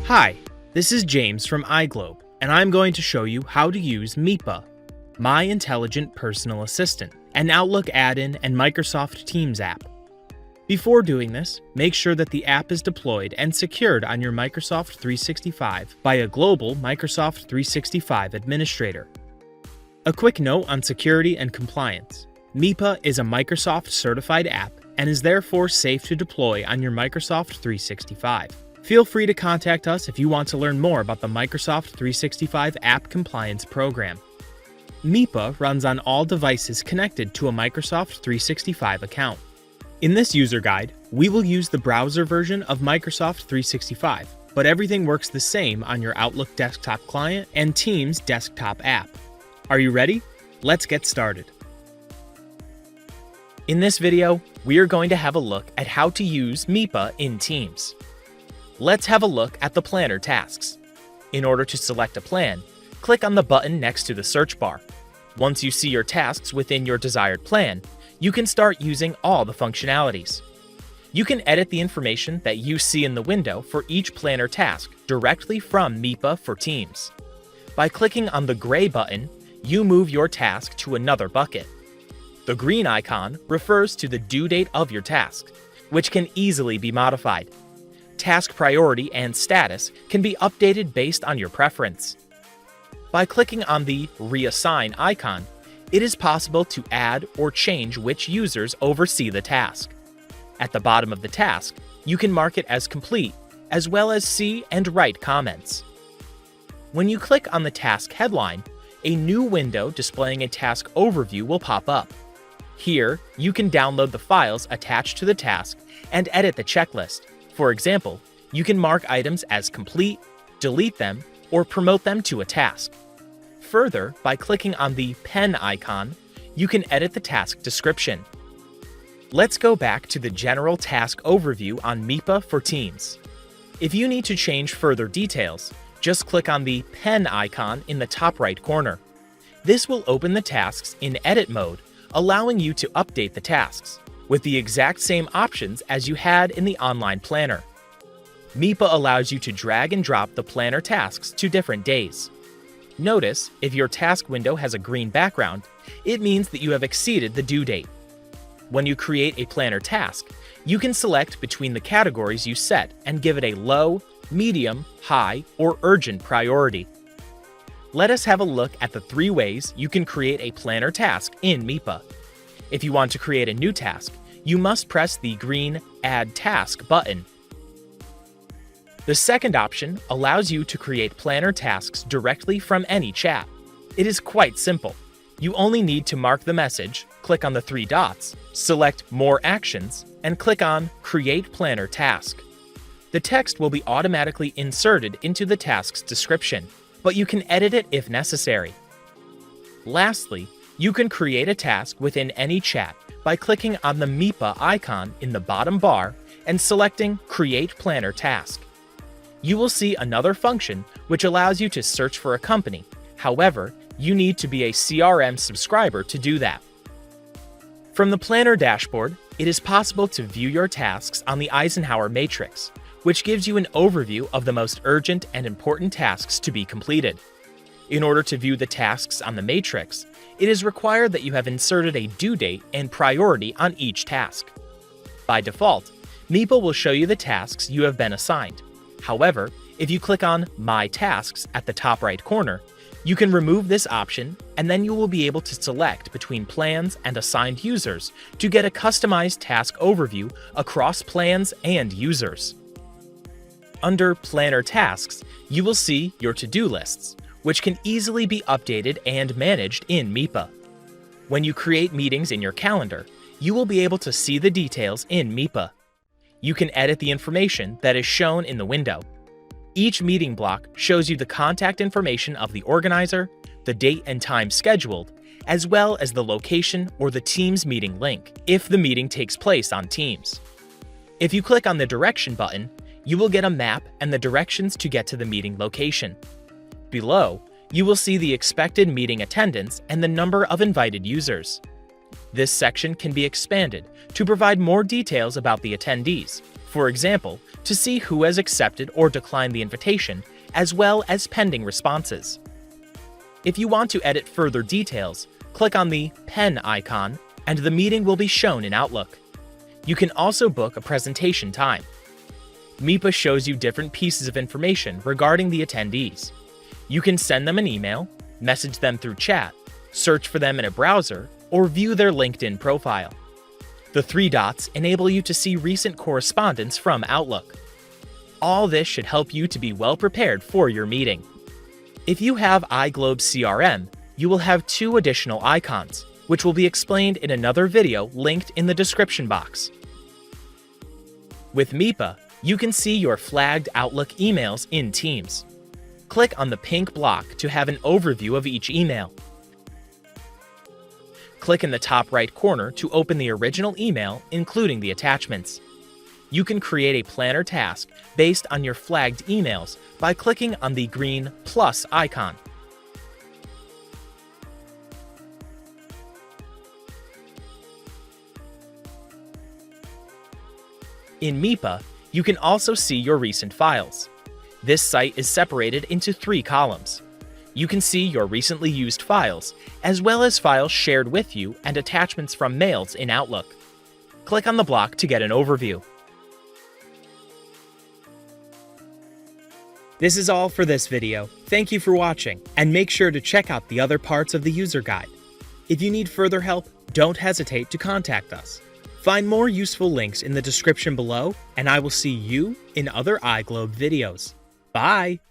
Hi, this is James from iGlobe, and I'm going to show you how to use MIPA, My Intelligent Personal Assistant, an Outlook add-in and Microsoft Teams app. Before doing this, make sure that the app is deployed and secured on your Microsoft 365 by a global Microsoft 365 administrator. A quick note on security and compliance. MIPA is a Microsoft certified app and is therefore safe to deploy on your Microsoft 365. Feel free to contact us if you want to learn more about the Microsoft 365 App Compliance Program. MIPA runs on all devices connected to a Microsoft 365 account. In this user guide, we will use the browser version of Microsoft 365, but everything works the same on your Outlook desktop client and Teams desktop app. Are you ready? Let's get started. In this video, we are going to have a look at how to use MIPA in Teams. Let's have a look at the planner tasks. In order to select a plan, click on the button next to the search bar. Once you see your tasks within your desired plan, you can start using all the functionalities. You can edit the information that you see in the window for each planner task directly from MIPA for Teams. By clicking on the gray button, you move your task to another bucket. The green icon refers to the due date of your task, which can easily be modified. Task priority and status can be updated based on your preference. By clicking on the Reassign icon, it is possible to add or change which users oversee the task. At the bottom of the task, you can mark it as complete, as well as see and write comments. When you click on the task headline, a new window displaying a task overview will pop up. Here, you can download the files attached to the task and edit the checklist. For example, you can mark items as complete, delete them, or promote them to a task. Further, by clicking on the pen icon, you can edit the task description. Let's go back to the general task overview on MIPA for Teams. If you need to change further details, just click on the pen icon in the top right corner. This will open the tasks in edit mode, allowing you to update the tasks, with the exact same options as you had in the online planner. MIPA allows you to drag and drop the planner tasks to different days. Notice, if your task window has a green background, it means that you have exceeded the due date. When you create a planner task, you can select between the categories you set and give it a low, medium, high, or urgent priority. Let us have a look at the 3 ways you can create a planner task in MIPA. If you want to create a new task, you must press the green Add Task button. The second option allows you to create planner tasks directly from any chat. It is quite simple. You only need to mark the message, click on the 3 dots, select More Actions, and click on Create Planner Task. The text will be automatically inserted into the task's description, but you can edit it if necessary. Lastly, you can create a task within any chat by clicking on the MIPA icon in the bottom bar and selecting Create Planner Task. You will see another function which allows you to search for a company. However, you need to be a CRM subscriber to do that. From the Planner dashboard, it is possible to view your tasks on the Eisenhower matrix, which gives you an overview of the most urgent and important tasks to be completed. In order to view the tasks on the matrix, it is required that you have inserted a due date and priority on each task. By default, MIPA will show you the tasks you have been assigned. However, if you click on My Tasks at the top right corner, you can remove this option, and then you will be able to select between plans and assigned users to get a customized task overview across plans and users. Under Planner Tasks, you will see your to-do lists, which can easily be updated and managed in MIPA. When you create meetings in your calendar, you will be able to see the details in MIPA. You can edit the information that is shown in the window. Each meeting block shows you the contact information of the organizer, the date and time scheduled, as well as the location or the Teams meeting link, if the meeting takes place on Teams. If you click on the Direction button, you will get a map and the directions to get to the meeting location. Below, you will see the expected meeting attendance and the number of invited users. This section can be expanded to provide more details about the attendees, For example, to see who has accepted or declined the invitation, as well as pending responses. If you want to edit further details, click on the pen icon and the meeting will be shown in Outlook. You can also book a presentation time. MIPA shows you different pieces of information regarding the attendees. You can send them an email, message them through chat, search for them in a browser, or view their LinkedIn profile. The three dots enable you to see recent correspondence from Outlook. All this should help you to be well prepared for your meeting. If you have iGlobe CRM, you will have two additional icons, which will be explained in another video linked in the description box. With MIPA, you can see your flagged Outlook emails in Teams. Click on the pink block to have an overview of each email. Click in the top right corner to open the original email, including the attachments. You can create a planner task based on your flagged emails by clicking on the green plus icon. In MIPA, you can also see your recent files. This site is separated into 3 columns. You can see your recently used files, as well as files shared with you and attachments from mails in Outlook. Click on the block to get an overview. This is all for this video. Thank you for watching, and make sure to check out the other parts of the user guide. If you need further help, don't hesitate to contact us. Find more useful links in the description below, and I will see you in other iGlobe videos. Bye!